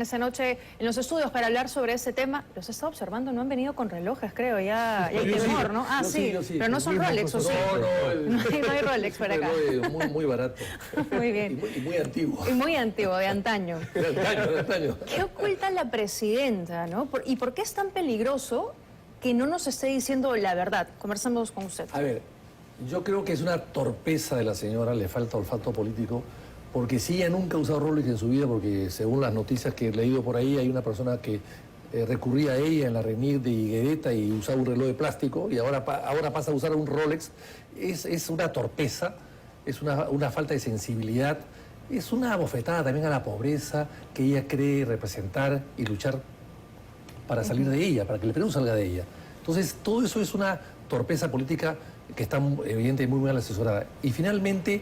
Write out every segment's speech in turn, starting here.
Esta noche en los estudios para hablar sobre ese tema. Los he estado observando, no han venido con relojes, creo, ya hay temor, ¿no? Ah, sí, pero no son Rolex, ¿o sí? No hay Rolex por acá. Muy barato. Muy bien. Y muy antiguo. Y muy antiguo, de antaño. De antaño. ¿Qué oculta la presidenta, no? ¿Y por qué es tan peligroso que no nos esté diciendo la verdad? Conversamos con usted. A ver, yo creo que es una torpeza de la señora, le falta olfato político, porque si ella nunca ha usado Rolex en su vida, porque según las noticias que he leído por ahí, hay una persona que recurría a ella en la RENIC de Higuereta y usaba un reloj de plástico, y ahora pasa a usar un Rolex. Es una torpeza, es una falta de sensibilidad, es una bofetada también a la pobreza que ella cree representar y luchar para salir de ella, para que el Perú salga de ella. Entonces, todo eso es una torpeza política que está evidente y muy mal asesorada. Y finalmente,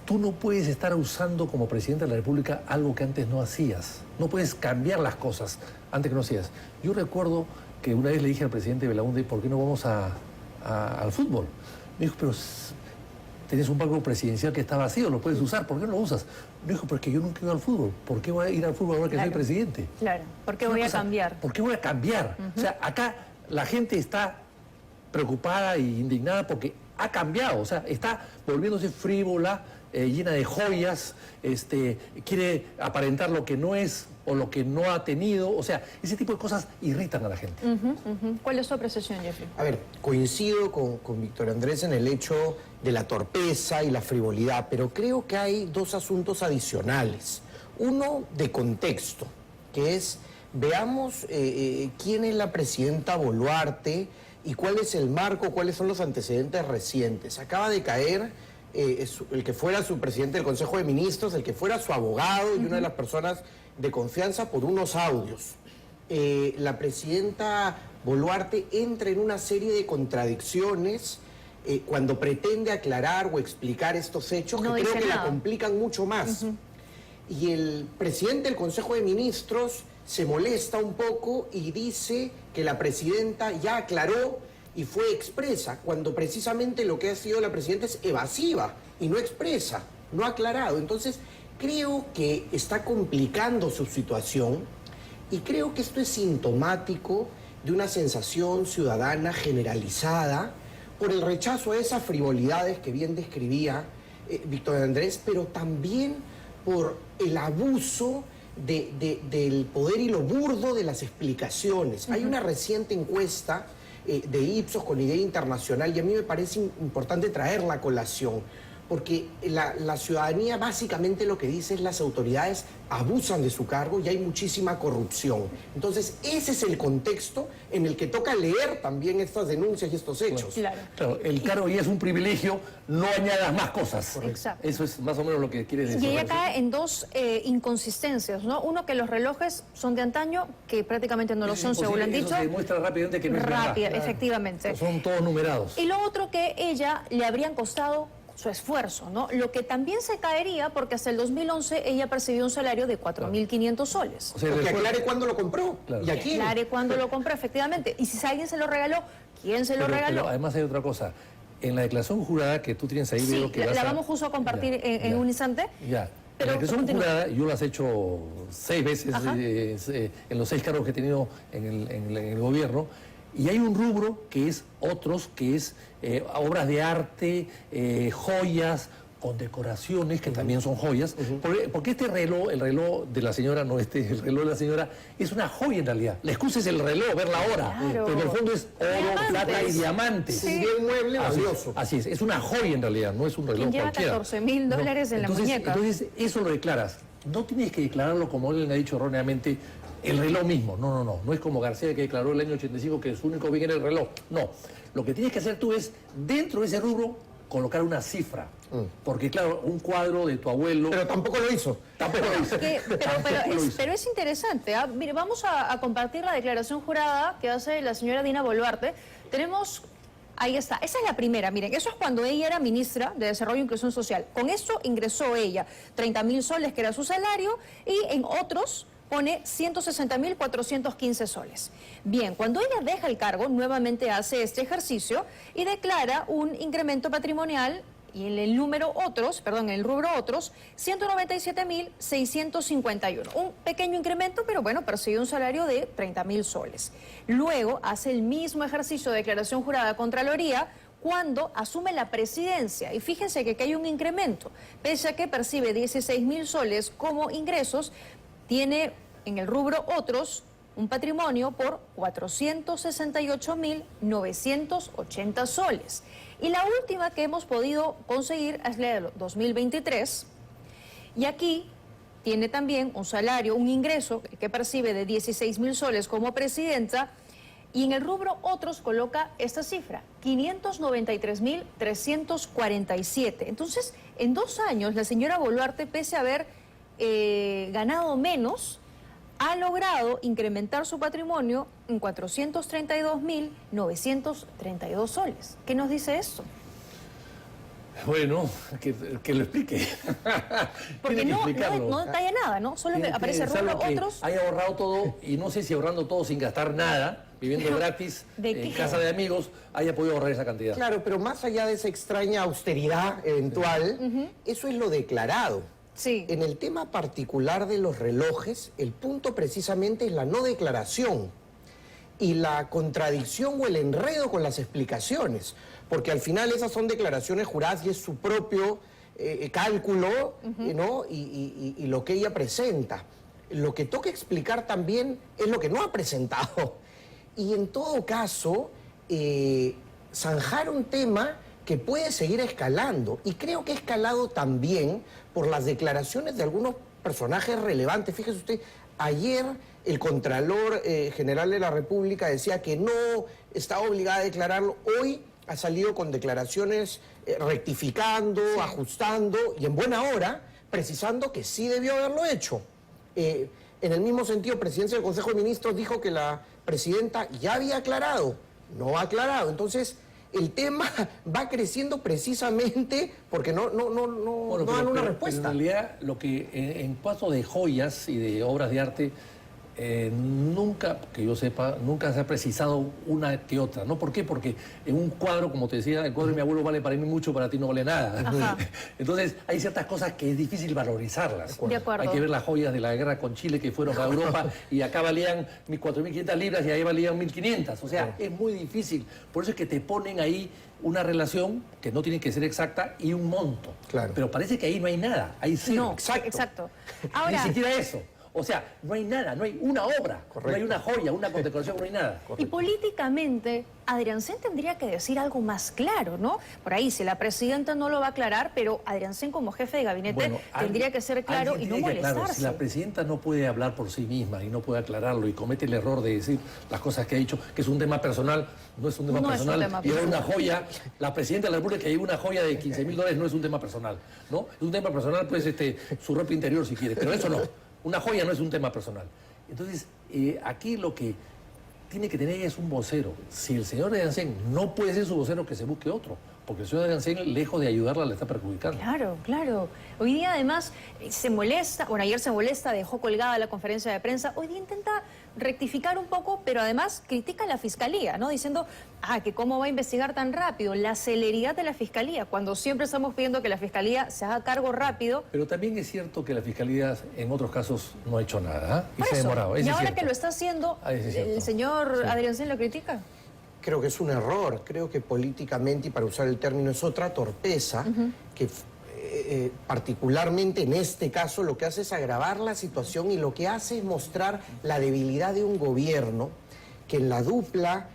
tú no puedes estar usando como presidente de la República algo que antes no hacías. No puedes cambiar las cosas antes que no hacías. Yo recuerdo que una vez le dije al presidente Belaúnde, ¿por qué no vamos al fútbol? Me dijo, pero tenés un banco presidencial que está vacío, lo puedes usar, ¿por qué no lo usas? Me dijo, pero es que yo nunca he ido al fútbol. ¿Por qué voy a ir al fútbol ahora que soy presidente? Claro, ¿por qué voy a cambiar? ¿Por qué voy a cambiar? O sea, acá la gente está preocupada e indignada porque ha cambiado, o sea, está volviéndose frívola, llena de joyas, quiere aparentar lo que no es o lo que no ha tenido, o sea, ese tipo de cosas irritan a la gente. ¿Cuál es su apreciación, Jeffrey? A ver, coincido con Víctor Andrés en el hecho de la torpeza y la frivolidad, pero creo que hay dos asuntos adicionales. Uno de contexto, que es, veamos quién es la presidenta Boluarte y cuál es el marco, cuáles son los antecedentes recientes. Acaba de caer el que fuera su presidente del Consejo de Ministros, el que fuera su abogado y una de las personas de confianza por unos audios. La presidenta Boluarte entra en una serie de contradicciones cuando pretende aclarar o explicar estos hechos que creo que la complican mucho más. Y el presidente del Consejo de Ministros se molesta un poco y dice que la presidenta ya aclaró y fue expresa, cuando precisamente lo que ha sido la presidenta es evasiva y no expresa, no ha aclarado. Entonces, creo que está complicando su situación y creo que esto es sintomático de una sensación ciudadana generalizada por el rechazo a esas frivolidades que bien describía Víctor Andrés, pero también por el abuso del poder y lo burdo de las explicaciones. Hay una reciente encuesta de Ipsos con Idea Internacional y a mí me parece importante traerla a colación, porque la ciudadanía básicamente lo que dice es las autoridades abusan de su cargo y hay muchísima corrupción. Entonces ese es el contexto en el que toca leer también estas denuncias y estos hechos. Claro, el cargo ya es un privilegio, no añadas más cosas. Exacto. Eso es más o menos lo que quiere decir. Y ella cae en dos inconsistencias, ¿no? Uno, que los relojes son de antaño, que prácticamente no lo son, según han dicho. Eso se demuestra rápidamente que no es verdad. Efectivamente. Son todos numerados. Y lo otro, que ella le habrían costado su esfuerzo, ¿no? Lo que también se caería porque hasta el 2011 ella percibió un salario de 4.500 soles. O sea, que aclare cuándo lo compró. Claro. ¿Y a quién? Aclare cuándo lo compró, efectivamente. Y si alguien se lo regaló, ¿quién se lo regaló? Pero además hay otra cosa. En la declaración jurada que tú tienes ahí... Sí, veo que la vamos justo a compartir en un instante. Ya. Pero en la declaración jurada, yo las he hecho 6 veces en los 6 cargos que he tenido en el gobierno. Y hay un rubro que es otros, que es obras de arte, joyas, condecoraciones, que también son joyas. Porque este reloj, el reloj de la señora, el reloj de la señora, es una joya en realidad. La excusa es el reloj, ver la hora. Claro. Pero en el fondo es oro, plata y diamantes. Sí. Y un mueble valioso. Así es una joya en realidad, no es un reloj lleva cualquiera. $14.000 en la muñeca. Entonces, eso lo declaras. No tienes que declararlo como él le ha dicho erróneamente, el reloj mismo. No es como García, que declaró el año 85 que su único bien era el reloj. No. Lo que tienes que hacer tú es, dentro de ese rubro, colocar una cifra. Porque, claro, un cuadro de tu abuelo... Pero tampoco lo hizo. Tampoco lo hizo. Pero es interesante. Mire, vamos a compartir la declaración jurada que hace la señora Dina Boluarte. Tenemos... Ahí está. Esa es la primera. Miren, eso es cuando ella era ministra de Desarrollo e Inclusión Social. Con esto ingresó ella 30.000 soles, que era su salario, y en otros pone 160.415 soles. Bien, cuando ella deja el cargo, nuevamente hace este ejercicio y declara un incremento patrimonial Y en el número otros, perdón, en el rubro otros, 197.651. Un pequeño incremento, pero bueno, percibe un salario de 30.000 soles. Luego hace el mismo ejercicio de declaración jurada a Contraloría cuando asume la presidencia. Y fíjense que aquí hay un incremento. Pese a que percibe 16.000 soles como ingresos, tiene en el rubro otros un patrimonio por 468.980 soles. Y la última que hemos podido conseguir es la del 2023. Y aquí tiene también un salario, un ingreso que percibe de 16.000 soles como presidenta. Y en el rubro otros coloca esta cifra, 593.347. Entonces, en 2 años, la señora Boluarte, pese a haber ganado menos, ha logrado incrementar su patrimonio en 432.932 soles. ¿Qué nos dice esto? Bueno, que lo explique. Porque Tiene que no explicarlo. detalla nada, ¿no? Solo Tiene aparece que rubro pensarlo que otros. haya ahorrado todo, y no sé si ahorrando todo sin gastar nada, viviendo gratis ¿de en qué? casa de amigos, haya podido ahorrar esa cantidad. Claro, pero más allá de esa extraña austeridad eventual, eso es lo declarado. Sí. En el tema particular de los relojes, el punto precisamente es la no declaración y la contradicción o el enredo con las explicaciones, porque al final esas son declaraciones juradas y es su propio cálculo, ¿no? Y lo que ella presenta. Lo que toca explicar también es lo que no ha presentado. Y en todo caso, zanjar un tema que puede seguir escalando. Y creo que ha escalado también por las declaraciones de algunos personajes relevantes. Fíjese usted, ayer el Contralor General de la República decía que no estaba obligada a declararlo. Hoy ha salido con declaraciones rectificando, ajustando y en buena hora precisando que sí debió haberlo hecho. En el mismo sentido, Presidencia del Consejo de Ministros dijo que la presidenta ya había aclarado, no ha aclarado. Entonces, el tema va creciendo precisamente porque no dan una respuesta. Pero en realidad, lo que en caso de joyas y de obras de arte, nunca, que yo sepa, nunca se ha precisado una que otra, ¿no? ¿Por qué? Porque en un cuadro, como te decía, el cuadro de mi abuelo vale para mí mucho, para ti no vale nada. Ajá. Entonces, hay ciertas cosas que es difícil valorizarlas. De acuerdo. Hay que ver las joyas de la guerra con Chile que fueron a Europa y acá valían 4.500 libras y ahí valían 1.500. O sea, es muy difícil. Por eso es que te ponen ahí una relación que no tiene que ser exacta y un monto. Claro. Pero parece que ahí no hay nada, hay cero. No, exacto. Ahora, Ni siquiera eso. O sea, no hay nada, no hay una obra, Correcto. no hay una joya, una condecoración, no hay nada. y políticamente, Adriancén tendría que decir algo más claro, ¿no? Por ahí, si la presidenta no lo va a aclarar, pero Adriancén como jefe de gabinete tendría que ser claro y no alguien tiene que, claro, molestarse. si la presidenta no puede hablar por sí misma y no puede aclararlo y comete el error de decir las cosas que ha dicho, que es un tema personal, no es un tema No es un personal. tema Llevar personal. una joya, la presidenta de la República que lleva una joya de $15.000 no es un tema personal, ¿no? Es un tema personal, pues, su ropa interior si quiere, pero eso no. Una joya no es un tema personal. Entonces, aquí lo que tiene que tener es un vocero. Si el señor Adriancén no puede ser su vocero, que se busque otro. Porque el señor Adriancén, lejos de ayudarla, le está perjudicando. Claro, claro. Hoy día además se molesta, bueno, ayer se molesta, dejó colgada la conferencia de prensa, hoy día intenta rectificar un poco, pero además critica a la Fiscalía, ¿no? Diciendo, que cómo va a investigar tan rápido, la celeridad de la Fiscalía, cuando siempre estamos pidiendo que la Fiscalía se haga cargo rápido. Pero también es cierto que la Fiscalía en otros casos no ha hecho nada, y Por se ha eso, demorado. y Eso es ahora cierto. que lo está haciendo, Eso es cierto. el señor Sí. Adriancén lo critica. Creo que es un error, creo que políticamente, y para usar el término, es otra torpeza que particularmente en este caso lo que hace es agravar la situación y lo que hace es mostrar la debilidad de un gobierno que en la dupla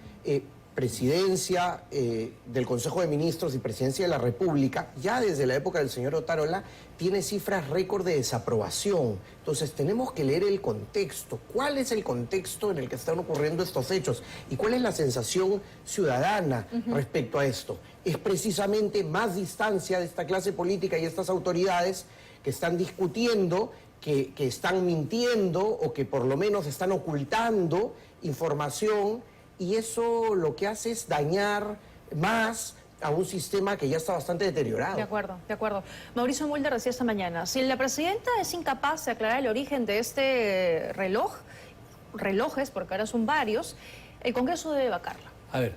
presidencia del Consejo de Ministros y presidencia de la República, ya desde la época del señor Otárola, tiene cifras récord de desaprobación. Entonces tenemos que leer el contexto. ¿Cuál es el contexto en el que están ocurriendo estos hechos? ¿Y cuál es la sensación ciudadana respecto a esto? Es precisamente más distancia de esta clase política y estas autoridades que están discutiendo, que están mintiendo o que por lo menos están ocultando información, y eso lo que hace es dañar más a un sistema que ya está bastante deteriorado. De acuerdo, de acuerdo. Mauricio Mulder decía esta mañana, si la presidenta es incapaz de aclarar el origen de este relojes, porque ahora son varios, el Congreso debe vacarla. A ver,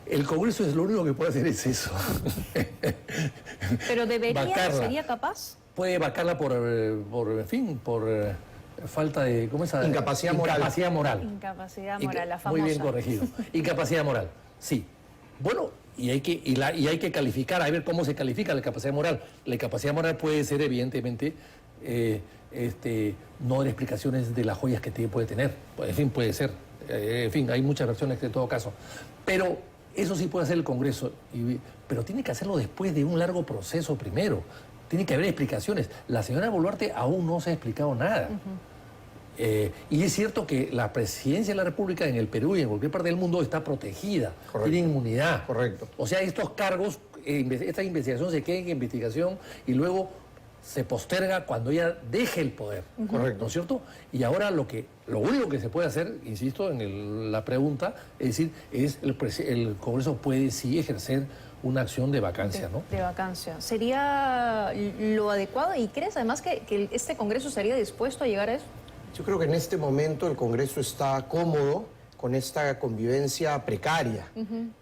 El Congreso es lo único que puede hacer es eso. Pero debería, Vacarla. ¿sería capaz? Puede vacarla por falta de, ¿cómo es? Incapacidad moral. Incapacidad moral. Incapacidad moral, la famosa. Muy bien corregido. Incapacidad moral, sí. Bueno, y hay que calificar, a ver cómo se califica la incapacidad moral. La incapacidad moral puede ser, evidentemente, no dar explicaciones de las joyas que puede tener. En fin, puede ser. En fin, hay muchas versiones en todo caso. Pero eso sí puede hacer el Congreso, pero tiene que hacerlo después de un largo proceso primero. Tiene que haber explicaciones. La señora Boluarte aún no se ha explicado nada. Y es cierto que la presidencia de la República en el Perú y en cualquier parte del mundo está protegida. Correcto. Tiene inmunidad. Correcto. O sea, estos cargos, esta investigación se queda en investigación y luego se posterga cuando ella deje el poder. Correcto. ¿No es cierto? Y ahora lo único que se puede hacer, insisto en la pregunta, es decir, el Congreso puede sí ejercer una acción de vacancia, ¿no? De vacancia. ¿Sería lo adecuado? ¿Y crees además que este Congreso estaría dispuesto a llegar a eso? Yo creo que en este momento el Congreso está cómodo con esta convivencia precaria.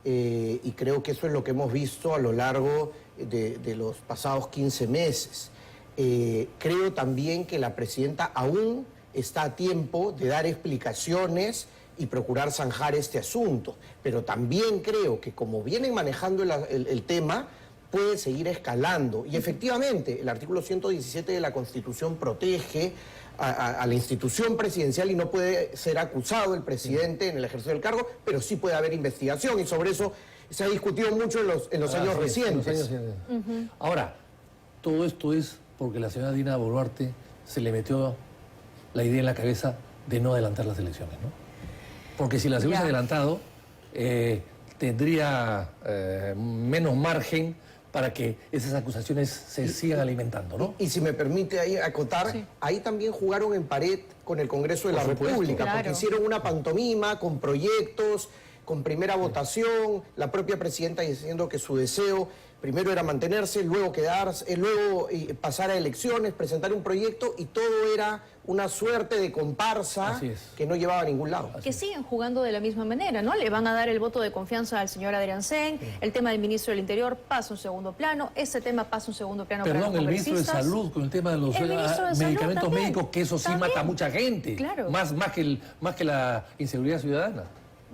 Y creo que eso es lo que hemos visto a lo largo de los pasados 15 meses. Creo también que la presidenta aún está a tiempo de dar explicaciones y procurar zanjar este asunto. Pero también creo que como vienen manejando el tema, puede seguir escalando. Y efectivamente, el artículo 117 de la Constitución protege a la institución presidencial y no puede ser acusado el presidente en el ejercicio del cargo, pero sí puede haber investigación y sobre eso se ha discutido mucho en los años recientes. Ahora, todo esto es porque la señora Dina Boluarte se le metió la idea en la cabeza de no adelantar las elecciones, ¿no? Porque si las hubiese adelantado, tendría menos margen para que esas acusaciones se sigan alimentando, ¿no? Y si me permite ahí acotar, ahí también jugaron en pared con el Congreso de la República, porque hicieron una pantomima con proyectos, con primera votación, la propia presidenta diciendo que su deseo primero era mantenerse, luego quedarse, luego pasar a elecciones, presentar un proyecto y todo era una suerte de comparsa que no llevaba a ningún lado. Que siguen jugando de la misma manera, ¿no? Le van a dar el voto de confianza al señor Adriansén, el tema del ministro del Interior pasa a un segundo plano, ese tema pasa a un segundo plano para los el ministro de congresistas. Salud con el tema de los medicamentos médicos, que eso sí mata a mucha gente, claro. más que la inseguridad ciudadana.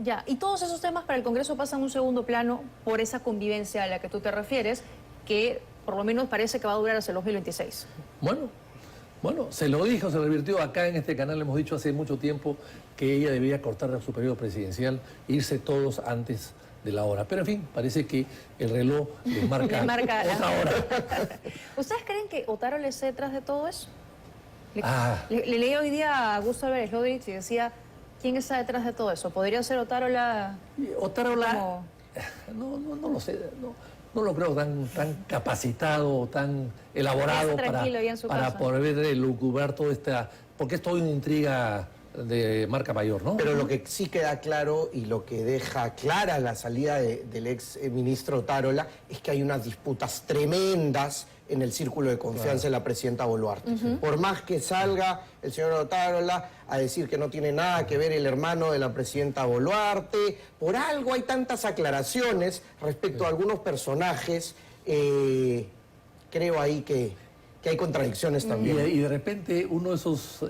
Ya, y todos esos temas para el Congreso pasan a un segundo plano por esa convivencia a la que tú te refieres, que por lo menos parece que va a durar hasta el 2026. Bueno, se lo dijo, se revirtió acá en este canal, le hemos dicho hace mucho tiempo que ella debía cortar su periodo presidencial, irse todos antes de la hora. Pero en fin, parece que el reloj les marca otra hora. ¿Ustedes creen que Otárola esté detrás de todo eso? Le leí hoy día a Augusto Álvarez Rodríguez y decía, ¿quién está detrás de todo eso? ¿Podría ser Otárola? Otárola, no lo sé, no lo creo tan capacitado, tan elaborado para poder lucubrar todo porque es toda una intriga de marca mayor, ¿no? Pero lo que sí queda claro y lo que deja clara la salida del ex ministro Otárola es que hay unas disputas tremendas en el círculo de confianza de la presidenta Boluarte. Por más que salga el señor Otárola a decir que no tiene nada que ver el hermano de la presidenta Boluarte, por algo hay tantas aclaraciones respecto a algunos personajes, creo ahí que hay contradicciones también. Y de repente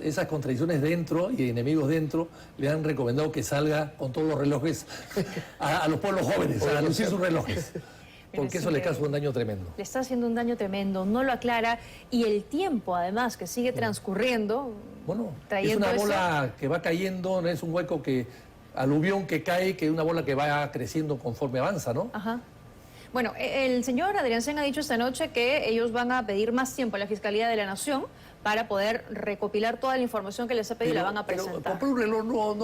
esas contradicciones dentro y enemigos dentro le han recomendado que salga con todos los relojes a los pueblos jóvenes, a lucir sus relojes. Porque eso le causa un daño tremendo. Le está haciendo un daño tremendo, no lo aclara. Y el tiempo, además, que sigue transcurriendo. Bueno, es una bola que va cayendo, no es un hueco aluvión que cae, que es una bola que va creciendo conforme avanza, ¿no? Ajá. Bueno, el señor Adriansén ha dicho esta noche que ellos van a pedir más tiempo a la Fiscalía de la Nación para poder recopilar toda la información que les ha pedido y la van a presentar. Pero comprar un reloj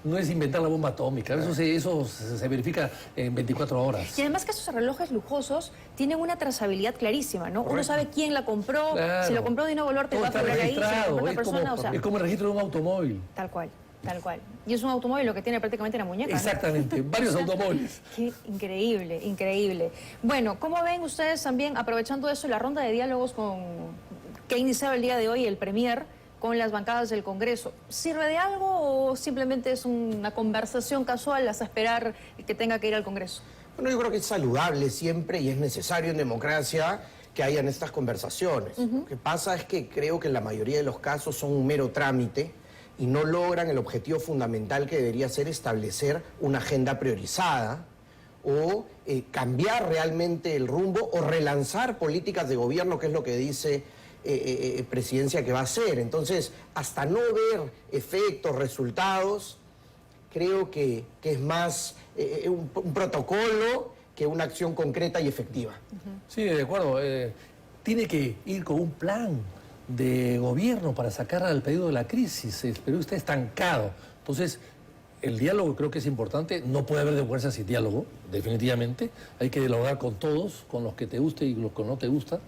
no es inventar la bomba atómica, eso se verifica en 24 horas. Y además que esos relojes lujosos tienen una trazabilidad clarísima, ¿no? Uno sabe quién la compró, si lo compró Dina Boluarte va a figurar ahí, si lo compró otra persona, es como el registro de un automóvil. Tal cual. Y es un automóvil lo que tiene prácticamente la muñeca. Exactamente, ¿no? Varios automóviles. Qué increíble, increíble. Bueno, ¿cómo ven ustedes también, aprovechando eso, la ronda de diálogos que ha iniciado el día de hoy el Premier con las bancadas del Congreso. ¿Sirve de algo o simplemente es una conversación casual hasta esperar que tenga que ir al Congreso? Bueno, yo creo que es saludable siempre y es necesario en democracia que hayan estas conversaciones. Lo que pasa es que creo que en la mayoría de los casos son un mero trámite y no logran el objetivo fundamental que debería ser establecer una agenda priorizada o cambiar realmente el rumbo o relanzar políticas de gobierno, que es lo que dice Presidencia que va a hacer. Entonces, hasta no ver efectos, resultados, creo que es más un protocolo que una acción concreta y efectiva. Sí, de acuerdo. Tiene que ir con un plan de gobierno para sacar al Perú de la crisis. El Perú está estancado. Entonces, el diálogo creo que es importante. No puede haber democracia sin diálogo, definitivamente. Hay que dialogar con todos, con los que te guste y los que no te gusta.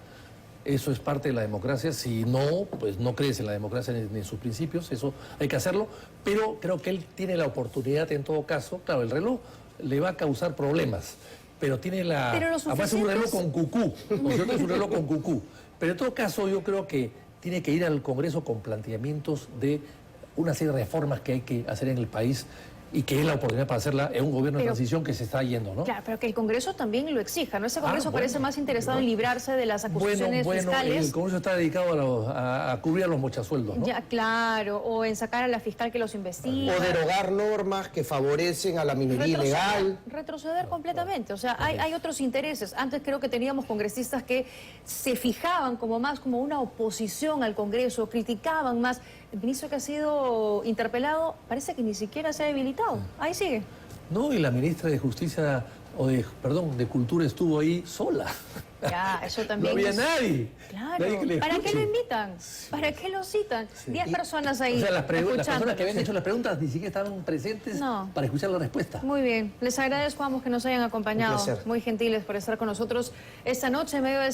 Eso es parte de la democracia. Si no, pues no crees en la democracia ni en sus principios. Eso hay que hacerlo. Pero creo que él tiene la oportunidad, en todo caso. Claro, el reloj le va a causar problemas. Pero tiene la... Pero además es un reloj con cucú. ¿No es cierto? Es un reloj con cucú. Pero en todo caso yo creo que tiene que ir al Congreso con planteamientos de una serie de reformas que hay que hacer en el país y que es la oportunidad para hacerla en un gobierno de transición que se está yendo, ¿no? Claro, pero que el Congreso también lo exija, ¿no? Ese Congreso parece más interesado en librarse de las acusaciones fiscales. El Congreso está dedicado a cubrir a los mochasueldos, ¿no? Ya, claro, o en sacar a la fiscal que los investiga. O derogar normas que favorecen a la minería ilegal. Retroceder completamente. O sea, hay otros intereses. Antes creo que teníamos congresistas que se fijaban como una oposición al Congreso, criticaban más. El ministro que ha sido interpelado parece que ni siquiera se ha debilitado. Ahí sigue. No, y la ministra de Justicia, de Cultura estuvo ahí sola. Ya, eso también. No había nadie. Claro. Nadie que le ¿Para qué escuche. lo invitan? ¿Para qué lo citan? 10 personas ahí. O sea, las personas escuchando. que habían hecho las preguntas ni siquiera estaban presentes para escuchar la respuesta. Muy bien. Les agradezco a ambos que nos hayan acompañado. Un placer. Muy gentiles por estar con nosotros esta noche en medio de